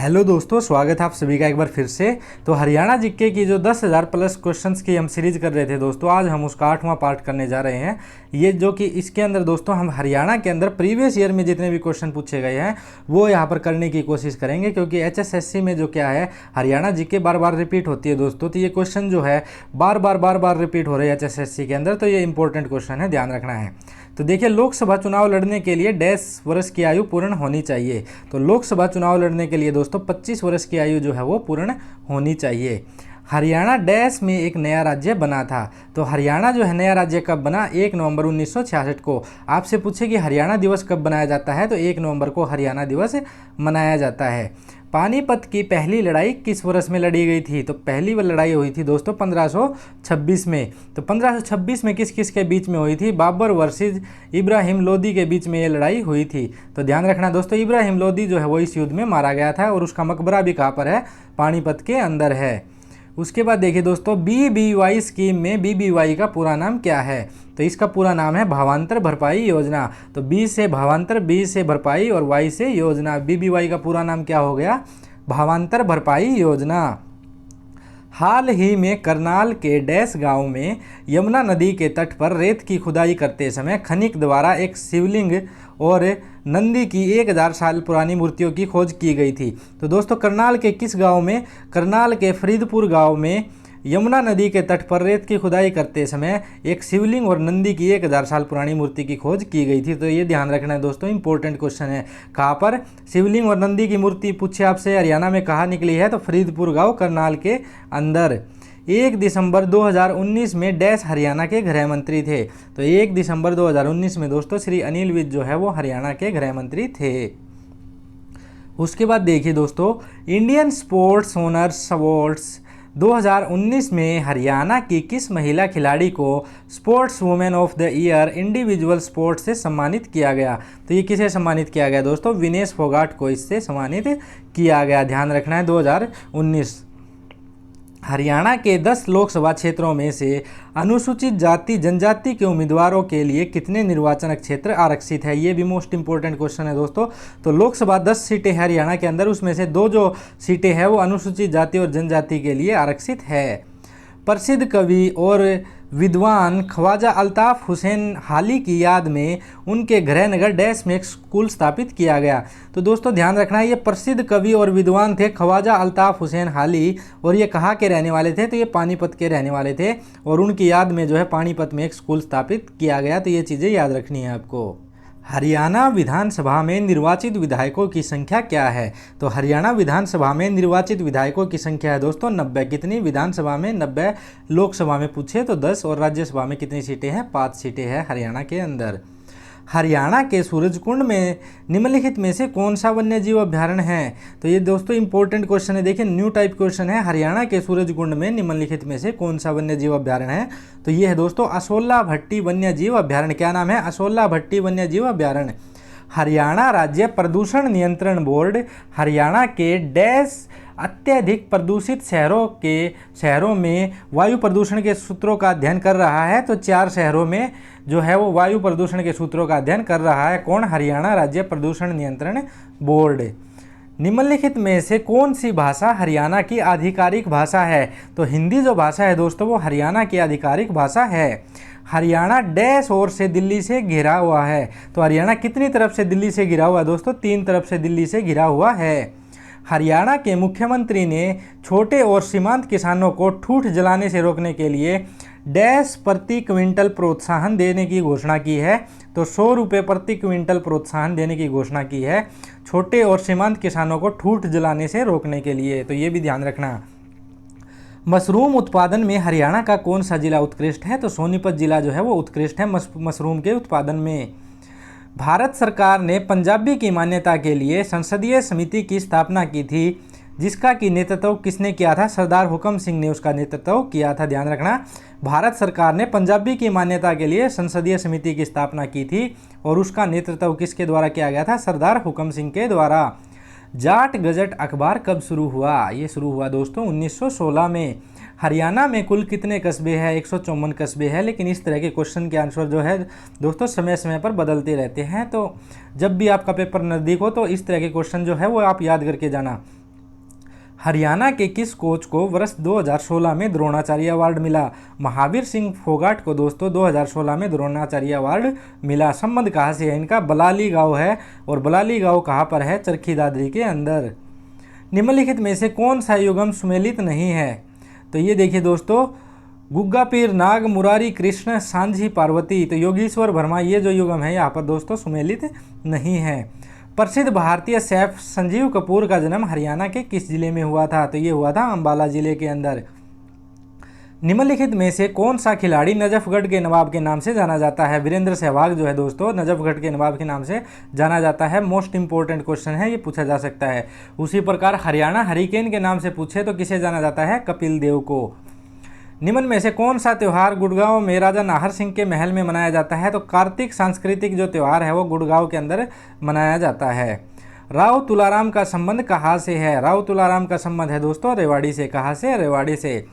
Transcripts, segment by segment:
Hello दोस्तों, स्वागत है आप सभी का एक बार फिर से। तो हरियाणा जीके की जो 10,000 प्लस क्वेश्चंस की हम सीरीज कर रहे थे दोस्तों, आज हम उसका 8वां पार्ट करने जा रहे हैं। ये जो कि इसके अंदर दोस्तों हम हरियाणा के अंदर प्रीवियस ईयर में जितने भी क्वेश्चन पूछे गए हैं वो यहाँ पर करने की कोशिश करेंगे, क्योंकि HSSC में जो क्या है हरियाणा जीके बार बार रिपीट होती है दोस्तों। तो ये क्वेश्चन जो है बार बार रिपीट हो रहे हैं HSSC के अंदर, तो ये इंपॉर्टेंट क्वेश्चन है, ध्यान रखना है। तो देखिए, लोकसभा चुनाव लड़ने के लिए डैश वर्ष की आयु पूर्ण होनी चाहिए। तो लोकसभा चुनाव लड़ने के लिए दोस्तों 25 वर्ष की आयु जो है वो पूर्ण होनी चाहिए। हरियाणा डैश में एक नया राज्य बना था। तो हरियाणा जो है नया राज्य कब बना? 1 नवंबर 1966 को। आपसे पूछे कि हरियाणा दिवस कब बनाया जाता है, तो 1 नवंबर को हरियाणा दिवस मनाया जाता है। पानीपत की पहली लड़ाई किस वर्ष में लड़ी गई थी? तो पहली वो लड़ाई हुई थी दोस्तों 1526 में। तो 1526 में किस किस के बीच में हुई थी? बाबर वर्सेस इब्राहिम लोदी के बीच में ये लड़ाई हुई थी। तो ध्यान रखना दोस्तों, इब्राहिम लोदी जो है वो इस युद्ध में मारा गया था और उसका मकबरा भी कहाँ पर है? पानीपत के अंदर है। उसके बाद देखिए दोस्तों, BBY स्कीम में BBY का पूरा नाम क्या है? तो इसका पूरा नाम है भावांतर भरपाई योजना। तो B से भावांतर, B से भरपाई और Y से योजना। BBY का पूरा नाम क्या हो गया? भावांतर भरपाई योजना। हाल ही में करनाल के डैश गांव में यमुना नदी के तट पर रेत की खुदाई करते समय खनिक द्वारा एक शिवलिंग और नंदी की 1000 साल पुरानी मूर्तियों की खोज की गई थी। तो दोस्तों करनाल के किस गांव में? करनाल के फरीदपुर गांव में यमुना नदी के तट पर रेत की खुदाई करते समय एक शिवलिंग और नंदी की 1000 साल पुरानी मूर्ति की खोज की गई थी। तो ये ध्यान रखना है दोस्तों, इंपॉर्टेंट क्वेश्चन है। कहाँ पर शिवलिंग और नंदी की मूर्ति पूछे आपसे? हरियाणा में कहाँ निकली है? तो फरीदपुर गांव करनाल के अंदर। 1 दिसंबर 2019 में डैश हरियाणा के गृह मंत्री थे। तो 1 दिसंबर 2019 में दोस्तों श्री अनिल विज जो है वो हरियाणा के गृह मंत्री थे। उसके बाद देखिए दोस्तों, इंडियन स्पोर्ट्स ओनर्स अवार्ड्स 2019 में हरियाणा की किस महिला खिलाड़ी को sports women of the year individual sports से सम्मानित किया गया? तो ये किसे सम्मानित किया गया दोस्तों? विनेश फोगाट को इससे सम्मानित किया गया। ध्यान रखना है 2019। हरियाणा के 10 लोकसभा क्षेत्रों में से अनुसूचित जाति जनजाति के उम्मीदवारों के लिए कितने निर्वाचन क्षेत्र आरक्षित है? ये भी मोस्ट इंपॉर्टेंट क्वेश्चन है दोस्तों। तो लोकसभा 10 सीटें हैं हरियाणा के अंदर, उसमें से 2 जो सीटें हैं वो अनुसूचित जाति और जनजाति के लिए आरक्षित है। प्रसिद्ध कवि और विद्वान ख्वाजा अल्ताफ हुसैन हाली की याद में उनके गृह नगर डैश में एक स्कूल स्थापित किया गया। तो दोस्तों ध्यान रखना है, ये प्रसिद्ध कवि और विद्वान थे ख्वाजा अल्ताफ हुसैन हाली, और ये कहाँ के रहने वाले थे? तो ये पानीपत के रहने वाले थे, और उनकी याद में जो है पानीपत में एक स्कूल स्थापित किया गया। तो ये चीज़ें याद रखनी है आपको। हरियाणा विधानसभा में निर्वाचित विधायकों की संख्या क्या है? तो हरियाणा विधानसभा में निर्वाचित विधायकों की संख्या है दोस्तों 90। कितनी? विधानसभा में 90, लोकसभा में पूछे तो 10, और राज्यसभा में कितनी सीटें हैं? 5 सीटें हैं हरियाणा के अंदर। हरियाणा के सूरजकुंड में निम्नलिखित में से कौन सा वन्य जीव अभ्यारण्य है? तो ये दोस्तों इंपॉर्टेंट क्वेश्चन है, देखिए न्यू टाइप क्वेश्चन है। हरियाणा के सूरजकुंड में निम्नलिखित में से कौन सा वन्य जीव अभ्यारण्य है? तो ये है दोस्तों असोला भट्टी वन्य जीव अभ्यारण्य। क्या नाम है? असोला भट्टी वन्य जीव अभ्यारण्य। हरियाणा राज्य प्रदूषण नियंत्रण बोर्ड हरियाणा के डैश अत्यधिक प्रदूषित शहरों में वायु प्रदूषण के सूत्रों का अध्ययन कर रहा है। तो 4 शहरों में जो है वो वायु प्रदूषण के सूत्रों का अध्ययन कर रहा है। कौन? हरियाणा राज्य प्रदूषण नियंत्रण बोर्ड। निम्नलिखित में से कौन सी भाषा हरियाणा की आधिकारिक भाषा है? तो हिंदी जो भाषा है दोस्तों वो हरियाणा की आधिकारिक भाषा है। हरियाणा डैश ओर से दिल्ली से घिरा हुआ है। तो हरियाणा कितनी तरफ से दिल्ली से घिरा हुआ है दोस्तों? 3 तरफ से दिल्ली से घिरा हुआ है। हरियाणा के मुख्यमंत्री ने छोटे और सीमांत किसानों को ठूठ जलाने से रोकने के लिए डैश प्रति क्विंटल प्रोत्साहन देने की घोषणा की है। तो 100 रुपये प्रति क्विंटल प्रोत्साहन देने की घोषणा की है छोटे और सीमांत किसानों को ठूठ जलाने से रोकने के लिए। तो ये भी ध्यान रखना। मशरूम उत्पादन में हरियाणा का कौन सा जिला उत्कृष्ट है? तो सोनीपत जिला जो है वो उत्कृष्ट है मशरूम के उत्पादन में। भारत सरकार ने पंजाबी की मान्यता के लिए संसदीय समिति की स्थापना की थी, जिसका कि नेतृत्व किसने किया था? सरदार हुकम सिंह ने उसका नेतृत्व किया था। ध्यान रखना, भारत सरकार ने पंजाबी की मान्यता के लिए संसदीय समिति की स्थापना की थी, और उसका नेतृत्व किसके द्वारा किया गया था? सरदार हुकम सिंह के द्वारा। जाट गजट अखबार कब शुरू हुआ? ये शुरू हुआ दोस्तों 1916 में। हरियाणा में कुल कितने कस्बे हैं? 154 कस्बे हैं। लेकिन इस तरह के क्वेश्चन के आंसर जो है दोस्तों समय समय पर बदलते रहते हैं, तो जब भी आपका पेपर नज़दीक हो तो इस तरह के क्वेश्चन जो है वो आप याद करके जाना। हरियाणा के किस कोच को वर्ष 2016 में द्रोणाचार्य अवार्ड मिला? महावीर सिंह फोगाट को दोस्तों 2016 में द्रोणाचार्य अवार्ड मिला। संबंध कहाँ से है इनका? बलाली गांव है, और बलाली गांव कहाँ पर है? चरखी दादरी के अंदर। निम्नलिखित में से कौन सा युगम सुमेलित नहीं है? तो ये देखिए दोस्तों, गुग्गा पीर, नाग, मुरारी, कृष्ण, सांझी, पार्वती। तो योगेश्वर वर्मा ये जो युगम है यहाँ पर दोस्तों सुमेलित नहीं है। प्रसिद्ध भारतीय शेफ संजीव कपूर का जन्म हरियाणा के किस जिले में हुआ था? तो ये हुआ था अंबाला जिले के अंदर। निम्नलिखित में से कौन सा खिलाड़ी नजफगढ़ के नवाब के नाम से जाना जाता है? वीरेंद्र सहवाग जो है दोस्तों नजफगढ़ के नवाब के नाम से जाना जाता है। मोस्ट इंपॉर्टेंट क्वेश्चन है, ये पूछा जा सकता है। उसी प्रकार हरियाणा हरिकेन के नाम से पूछे तो किसे जाना जाता है? कपिल देव को। निम्न में से कौन सा त्यौहार गुड़गांव में राजा नाहर सिंह के महल में मनाया जाता है? तो कार्तिक सांस्कृतिक जो त्यौहार है वो गुड़गांव के अंदर मनाया जाता है। राव तुलाराम का संबंध कहाँ से है? राव तुलाराम का संबंध है दोस्तों रेवाड़ी से। कहाँ से? रेवाड़ी से।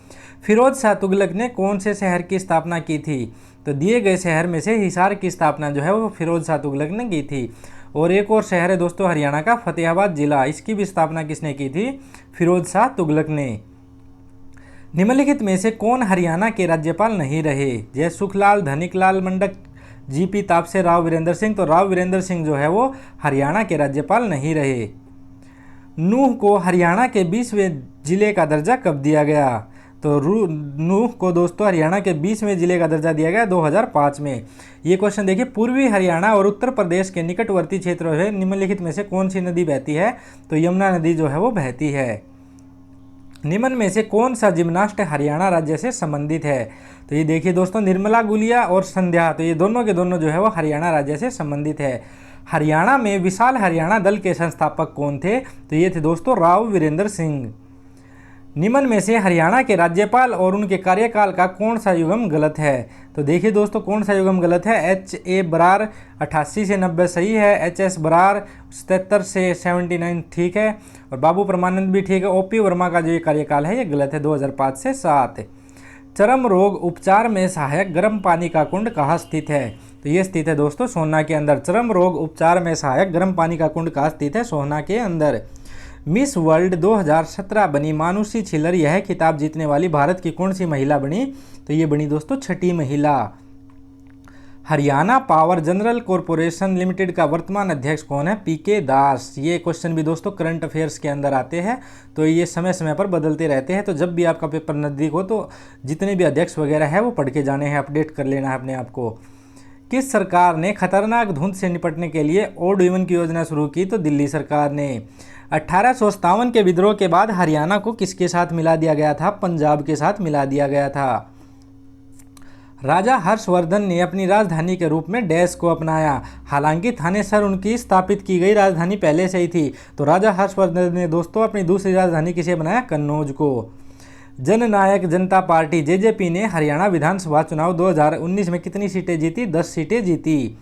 फिरोज शाह तुगलक ने कौन से शहर की स्थापना की थी? तो दिए गए शहर में से हिसार की स्थापना जो है वो फिरोज शाह तुगलक ने की थी। और एक और शहर है दोस्तों हरियाणा का फतेहाबाद जिला, इसकी भी स्थापना किसने की थी? फिरोज शाह तुगलक ने। निम्नलिखित में से कौन हरियाणा के राज्यपाल नहीं रहे? जय सुखलाल, धनिकलाल मंडक, जीपी तापसे, राव वीरेंद्र सिंह। तो राव वीरेंद्र सिंह जो है वो हरियाणा के राज्यपाल नहीं रहे। नूह को हरियाणा के 20वें जिले का दर्जा कब दिया गया? तो नूह को दोस्तों हरियाणा के 20वें जिले का दर्जा दिया गया 2005 में। ये क्वेश्चन देखिए, पूर्वी हरियाणा और उत्तर प्रदेश के निकटवर्ती क्षेत्रों में निम्नलिखित में से कौन सी नदी बहती है? तो यमुना नदी जो है वो बहती है। निम्न में से कौन सा जिम्नास्ट हरियाणा राज्य से संबंधित है? तो ये देखिए दोस्तों, निर्मला गुलिया और संध्या, तो ये दोनों के दोनों जो है वो हरियाणा राज्य से संबंधित है। हरियाणा में विशाल हरियाणा दल के संस्थापक कौन थे? तो ये थे दोस्तों राव वीरेंद्र सिंह। निम्न में से हरियाणा के राज्यपाल और उनके कार्यकाल का कौन सा युगम गलत है? तो देखिए दोस्तों, कौन सा युगम गलत है? H.A. बरार 88 से 90 सही है, H.S. बरार 77 से 79 ठीक है, और बाबू परमानंद भी ठीक है। O.P. वर्मा का जो ये कार्यकाल है ये गलत है, 2005 से 7। चर्म रोग उपचार में सहायक गर्म पानी का कुंड कहाँ स्थित है? तो ये स्थित है दोस्तों सोहना के अंदर। चर्म रोग उपचार में सहायक गर्म पानी का कुंड कहाँ स्थित है? सोहना के अंदर। मिस वर्ल्ड 2017 बनी मानुषी छिल्लर, यह खिताब जीतने वाली भारत की कौन सी महिला बनी? तो ये बनी दोस्तों छठी महिला। Haryana power general corporation limited का वर्तमान अध्यक्ष कौन है? पीके दास। ये क्वेश्चन भी दोस्तों करंट अफेयर्स के अंदर आते हैं, तो ये समय समय पर बदलते रहते हैं। तो जब भी आपका पेपर नज़दीक हो तो जितने भी अध्यक्ष वगैरह है वो पढ़ के जाने हैं, अपडेट कर लेना है अपने आप को। किस सरकार ने खतरनाक धुंध से निपटने के लिए ओड इवन की योजना शुरू की? तो दिल्ली सरकार ने। 1857 के विद्रोह के बाद हरियाणा को किसके साथ मिला दिया गया था? पंजाब के साथ मिला दिया गया था। राजा हर्षवर्धन ने अपनी राजधानी के रूप में डैश को अपनाया। हालांकि थानेसर उनकी स्थापित की गई राजधानी पहले से ही थी। तो राजा हर्षवर्धन ने दोस्तों अपनी दूसरी राजधानी किसे बनाया? कन्नौज को। जननायक जनता पार्टी जेजेपी ने हरियाणा विधानसभा चुनाव 2019 में कितनी सीटें जीती? 10 सीटें जीती।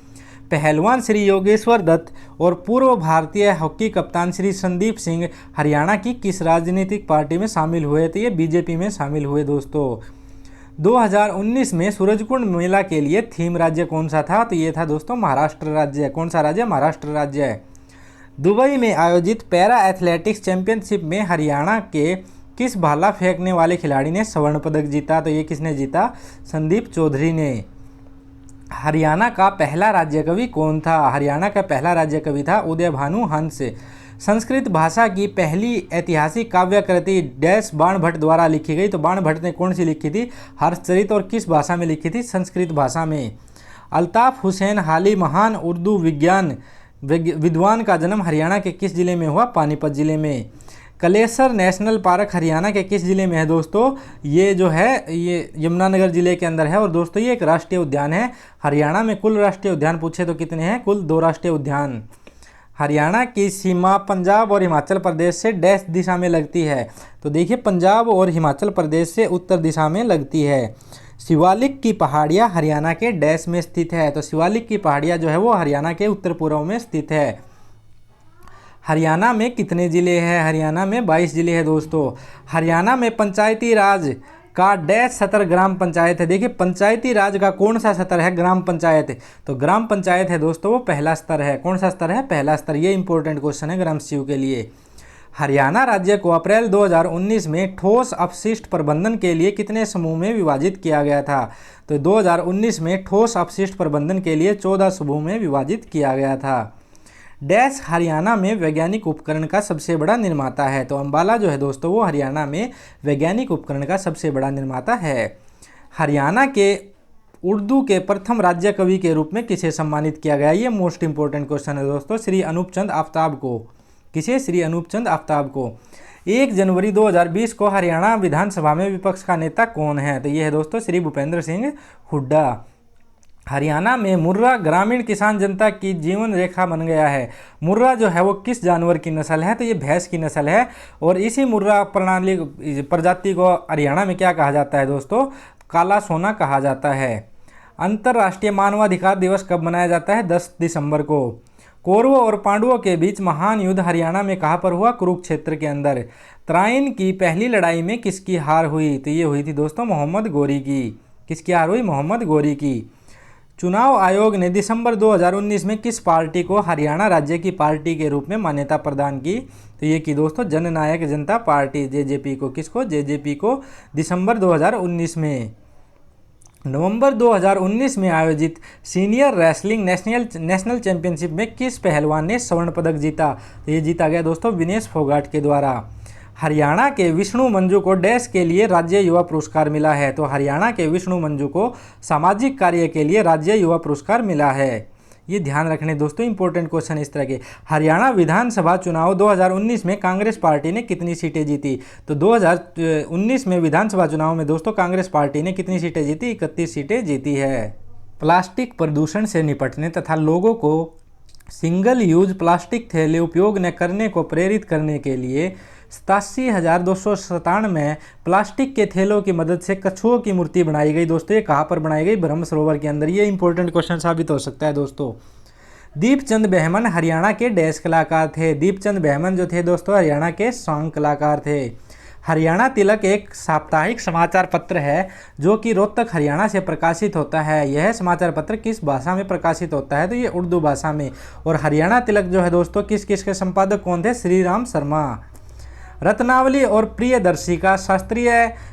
पहलवान श्री योगेश्वर दत्त और पूर्व भारतीय हॉकी कप्तान श्री संदीप सिंह हरियाणा की किस राजनीतिक पार्टी में शामिल हुए? तो ये बीजेपी में शामिल हुए दोस्तों। 2019 में सूरजकुंड मेला के लिए थीम राज्य कौन सा था? तो ये था दोस्तों महाराष्ट्र राज्य। कौन सा राज्य? महाराष्ट्र राज्य है। दुबई में आयोजित पैरा एथलेटिक्स चैंपियनशिप में हरियाणा के किस भाला फेंकने वाले खिलाड़ी ने स्वर्ण पदक जीता? तो ये किसने जीता? संदीप चौधरी ने। हरियाणा का पहला राज्य कवि कौन था? हरियाणा का पहला राज्य कवि था उदयभानु हंस। संस्कृत भाषा की पहली ऐतिहासिक काव्य कृति डैश बाणभट्ट द्वारा लिखी गई। तो बाणभट्ट ने कौन सी लिखी थी? हर्षचरित। और किस भाषा में लिखी थी? संस्कृत भाषा में। अल्ताफ हुसैन हाली महान उर्दू विद्वान का जन्म हरियाणा के किस जिले में हुआ? पानीपत जिले में। कलेसर नेशनल पार्क हरियाणा के किस जिले में है दोस्तों? ये जो है ये यमुनानगर जिले के अंदर है। और दोस्तों ये एक राष्ट्रीय उद्यान है। हरियाणा में कुल राष्ट्रीय उद्यान पूछे तो कितने हैं? कुल 2 राष्ट्रीय उद्यान। हरियाणा की सीमा पंजाब और हिमाचल प्रदेश से डैश दिशा में लगती है? तो देखिए पंजाब और हिमाचल प्रदेश से उत्तर दिशा में लगती है। शिवालिक की पहाड़ियाँ हरियाणा के डैश में स्थित है? तो शिवालिक की पहाड़ियाँ जो है वो हरियाणा के उत्तर पूर्व में स्थित है। हरियाणा में कितने ज़िले हैं? हरियाणा में 22 ज़िले हैं दोस्तों। हरियाणा में पंचायती राज का डैश सतर ग्राम पंचायत है। देखिए पंचायती राज का कौन सा सतर है? ग्राम पंचायत। तो ग्राम पंचायत है दोस्तों वो पहला स्तर है। कौन सा स्तर है? पहला स्तर। ये इंपॉर्टेंट क्वेश्चन है ग्राम सीयू के लिए। हरियाणा राज्य को अप्रैल 2019 में ठोस अपशिष्ट प्रबंधन के लिए कितने समूह में विभाजित किया गया था? तो 2019 में ठोस अपशिष्ट प्रबंधन के लिए 14 समूह में विभाजित किया गया था। डैश हरियाणा में वैज्ञानिक उपकरण का सबसे बड़ा निर्माता है? तो अंबाला जो है दोस्तों वो हरियाणा में वैज्ञानिक उपकरण का सबसे बड़ा निर्माता है। हरियाणा के उर्दू के प्रथम राज्य कवि के रूप में किसे सम्मानित किया गया? ये मोस्ट इंपॉर्टेंट क्वेश्चन है दोस्तों, श्री अनूप चंद आफ्ताब को। किसे? श्री अनूप चंद आफ्ताब को। 1 जनवरी 2020 को हरियाणा विधानसभा में विपक्ष का नेता कौन है? तो ये है दोस्तों श्री भूपेंद्र सिंह हुड्डा। हरियाणा में मुर्रा ग्रामीण किसान जनता की जीवन रेखा बन गया है। मुर्रा जो है वो किस जानवर की नस्ल है? तो ये भैंस की नस्ल है। और इसी मुर्रा प्रजाति को हरियाणा में क्या कहा जाता है दोस्तों? काला सोना कहा जाता है। अंतर्राष्ट्रीय मानवाधिकार दिवस कब मनाया जाता है? 10 दिसंबर को। कौरवों और पांडवों के बीच महान युद्ध हरियाणा में कहाँ पर हुआ? कुरुक्षेत्र के अंदर। त्राइन की पहली लड़ाई में किसकी हार हुई? तो ये हुई थी दोस्तों मोहम्मद गोरी की। किसकी हार हुई? मोहम्मद गोरी की। चुनाव आयोग ने दिसंबर 2019 में किस पार्टी को हरियाणा राज्य की पार्टी के रूप में मान्यता प्रदान की? तो ये की दोस्तों जननायक जनता पार्टी, जेजेपी को। किसको? जेजेपी को दिसंबर 2019 में। नवंबर 2019 में आयोजित सीनियर रेसलिंग नेशनल चैंपियनशिप में किस पहलवान ने स्वर्ण पदक जीता? तो ये जीता गया दोस्तों विनेश फोगाट के द्वारा। हरियाणा के विष्णु मंजू को डैश के लिए राज्य युवा पुरस्कार मिला है? तो हरियाणा के विष्णु मंजू को सामाजिक कार्य के लिए राज्य युवा पुरस्कार मिला है। ये ध्यान रखने दोस्तों, इंपॉर्टेंट क्वेश्चन इस तरह के। हरियाणा विधानसभा चुनाव 2019 में कांग्रेस पार्टी ने कितनी सीटें जीती? तो 2019 में विधानसभा चुनाव में दोस्तों कांग्रेस पार्टी ने कितनी सीटें जीती? 31 सीटें जीती है। प्लास्टिक प्रदूषण से निपटने तथा लोगों को सिंगल यूज प्लास्टिक थैले उपयोग न करने को प्रेरित करने के लिए 87,297 में प्लास्टिक के थैलों की मदद से कछुओं की मूर्ति बनाई गई। दोस्तों ये कहाँ पर बनाई गई? ब्रह्म सरोवर के अंदर। ये इंपॉर्टेंट क्वेश्चन साबित हो सकता है दोस्तों। दीपचंद बहमन हरियाणा के डैश कलाकार थे? दीपचंद बहमन जो थे दोस्तों हरियाणा के सॉन्ग कलाकार थे। हरियाणा तिलक एक साप्ताहिक समाचार पत्र है जो कि रोहतक हरियाणा से प्रकाशित होता है। यह समाचार पत्र किस भाषा में प्रकाशित होता है? तो ये उर्दू भाषा में। और हरियाणा तिलक जो है दोस्तों किस किस के संपादक कौन थे? श्री राम शर्मा। रत्नावली और प्रियदर्शिका शास्त्रीय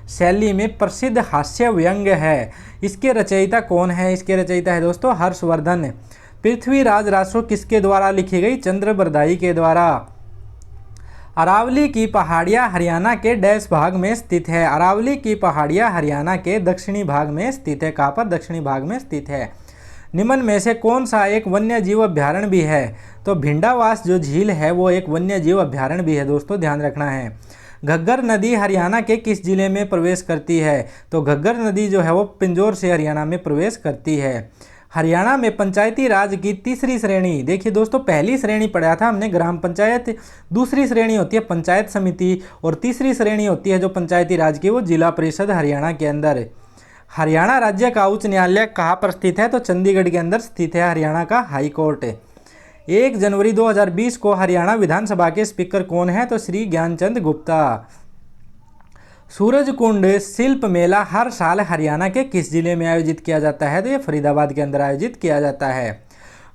शैली में प्रसिद्ध हास्य व्यंग्य है। इसके रचयिता कौन है? इसके रचयिता है दोस्तों हर्षवर्धन। पृथ्वीराज रासो किसके द्वारा लिखी गई? चंद्र बरदाई के द्वारा। अरावली की पहाड़ियाँ हरियाणा के डैश भाग में स्थित है? अरावली की पहाड़ियाँ हरियाणा के दक्षिणी भाग में स्थित है। कहाँ पर? दक्षिणी भाग में स्थित है। निम्न में से कौन सा एक वन्य जीव अभ्यारण्य भी है? तो भिंडावास जो झील है वो एक वन्य जीव अभ्यारण्य भी है दोस्तों, ध्यान रखना है। घग्गर नदी हरियाणा के किस जिले में प्रवेश करती है? तो घग्गर नदी जो है वो पिंजौर से हरियाणा में प्रवेश करती है। हरियाणा में पंचायती राज की तीसरी श्रेणी, देखिए दोस्तों पहली श्रेणी पढ़ा था हमने ग्राम पंचायत, दूसरी श्रेणी होती है पंचायत समिति और तीसरी श्रेणी होती है जो पंचायती राज की वो जिला परिषद हरियाणा के अंदर। हरियाणा राज्य का उच्च न्यायालय कहाँ पर स्थित है? तो चंडीगढ़ के अंदर स्थित है हरियाणा का हाई कोर्ट। 1 जनवरी 2020 को हरियाणा विधानसभा के स्पीकर कौन है? तो श्री ज्ञानचंद गुप्ता। सूरजकुंड शिल्प मेला हर साल हरियाणा के किस जिले में आयोजित किया जाता है? तो ये फरीदाबाद के अंदर आयोजित किया जाता है।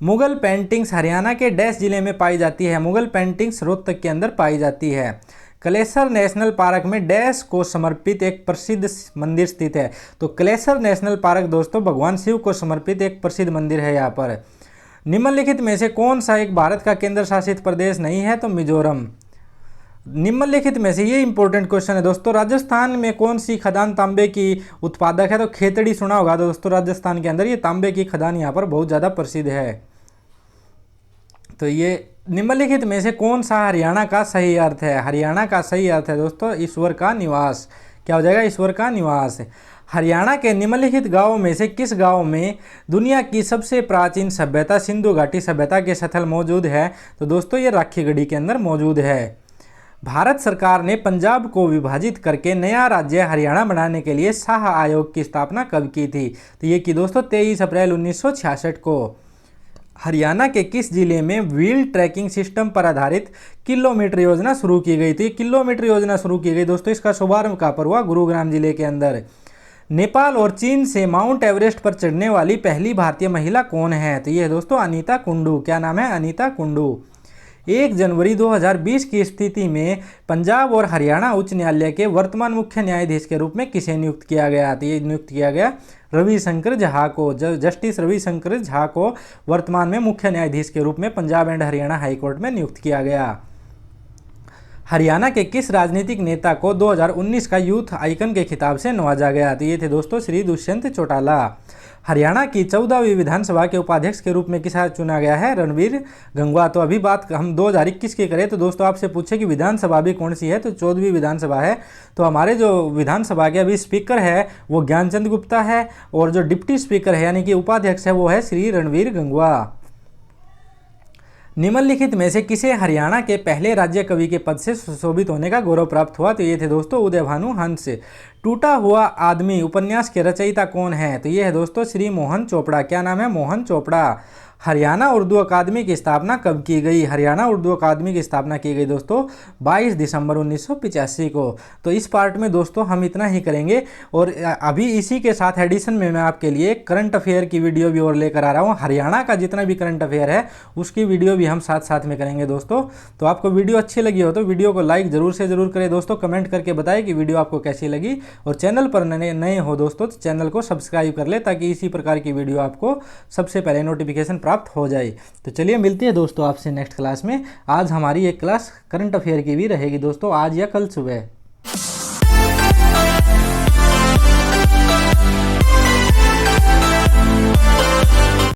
मुगल पेंटिंग्स हरियाणा के डैश जिले में पाई जाती है? मुगल पेंटिंग्स रोहतक के अंदर पाई जाती है। कलेसर नेशनल पार्क में डैश को समर्पित एक प्रसिद्ध मंदिर स्थित है? तो कलेसर नेशनल पार्क दोस्तों भगवान शिव को समर्पित एक प्रसिद्ध मंदिर है यहाँ पर। निम्नलिखित में से कौन सा एक भारत का केंद्र शासित प्रदेश नहीं है? तो मिजोरम। निम्नलिखित में से, ये इंपॉर्टेंट क्वेश्चन है दोस्तों, राजस्थान में कौन सी खदान तांबे की उत्पादक है? तो खेतड़ी सुना होगा दोस्तों, राजस्थान के अंदर ये तांबे की खदान यहाँ पर बहुत ज़्यादा प्रसिद्ध है। तो ये निम्नलिखित में से कौन सा हरियाणा का सही अर्थ है? हरियाणा का सही अर्थ है दोस्तों ईश्वर का निवास। क्या हो जाएगा? ईश्वर का निवास। हरियाणा के निम्नलिखित गांवों में से किस गांव में दुनिया की सबसे प्राचीन सभ्यता सिंधु घाटी सभ्यता के स्थल मौजूद है? तो दोस्तों ये राखीगढ़ी के अंदर मौजूद है। भारत सरकार ने पंजाब को विभाजित करके नया राज्य हरियाणा बनाने के लिए शाह आयोग की स्थापना कब की थी? तो ये की दोस्तों 23 अप्रैल 1966 को। हरियाणा के किस जिले में व्हील ट्रैकिंग सिस्टम पर आधारित किलोमीटर योजना शुरू की गई थी? किलोमीटर योजना शुरू की गई दोस्तों, इसका शुभारंभ कहाँ पर हुआ? गुरुग्राम जिले के अंदर। नेपाल और चीन से माउंट एवरेस्ट पर चढ़ने वाली पहली भारतीय महिला कौन है? तो ये है दोस्तों अनीता कुंडू। क्या नाम है? अनीता कुंडू। 1 जनवरी 2020 की स्थिति में पंजाब और हरियाणा उच्च न्यायालय के वर्तमान मुख्य न्यायाधीश के रूप में किसे नियुक्त किया गया? तो ये नियुक्त किया गया रविशंकर झा को। जस्टिस रविशंकर झा को वर्तमान में मुख्य न्यायाधीश के रूप में Punjab and Haryana high court में नियुक्त किया गया। हरियाणा के किस राजनीतिक नेता को 2019 का यूथ आइकन के खिताब से नवाजा गया? तो ये थे दोस्तों श्री दुष्यंत चौटाला। हरियाणा की 14वीं विधानसभा के उपाध्यक्ष के रूप में किसे चुना गया है? रणवीर गंगवा। तो अभी बात हम 2021 की करें तो दोस्तों आपसे पूछे कि विधानसभा भी कौन सी है, तो 14वीं विधानसभा है। तो हमारे जो विधानसभा के अभी स्पीकर है वो ज्ञानचंद गुप्ता है, और जो डिप्टी स्पीकर है यानी कि उपाध्यक्ष है वो है श्री रणवीर गंगवा। निम्नलिखित में से किसे हरियाणा के पहले राज्य कवि के पद से सुशोभित होने का गौरव प्राप्त हुआ? तो ये थे दोस्तों उदय भानु हंस। टूटा हुआ आदमी उपन्यास के रचयिता कौन है? तो ये है दोस्तों श्री मोहन चोपड़ा। क्या नाम है? मोहन चोपड़ा। हरियाणा उर्दू अकादमी की स्थापना कब की गई? हरियाणा उर्दू अकादमी की स्थापना की गई दोस्तों 22 दिसंबर 1985 को। तो इस पार्ट में दोस्तों हम इतना ही करेंगे, और अभी इसी के साथ एडिशन में मैं आपके लिए करंट अफेयर की वीडियो भी और लेकर आ रहा हूँ। हरियाणा का जितना भी करंट अफेयर है उसकी वीडियो भी हम साथ साथ में करेंगे दोस्तों। तो आपको वीडियो अच्छी लगी हो तो वीडियो को लाइक जरूर से जरूर करें दोस्तों, कमेंट करके बताएं कि वीडियो आपको कैसी लगी, और चैनल पर नए हो दोस्तों तो चैनल को सब्सक्राइब कर ले ताकि इसी प्रकार की वीडियो आपको सबसे पहले नोटिफिकेशन प्राप्त हो जाए। तो चलिए मिलते हैं दोस्तों आपसे नेक्स्ट क्लास में। आज हमारी एक क्लास करंट अफेयर की भी रहेगी दोस्तों, आज या कल सुबह।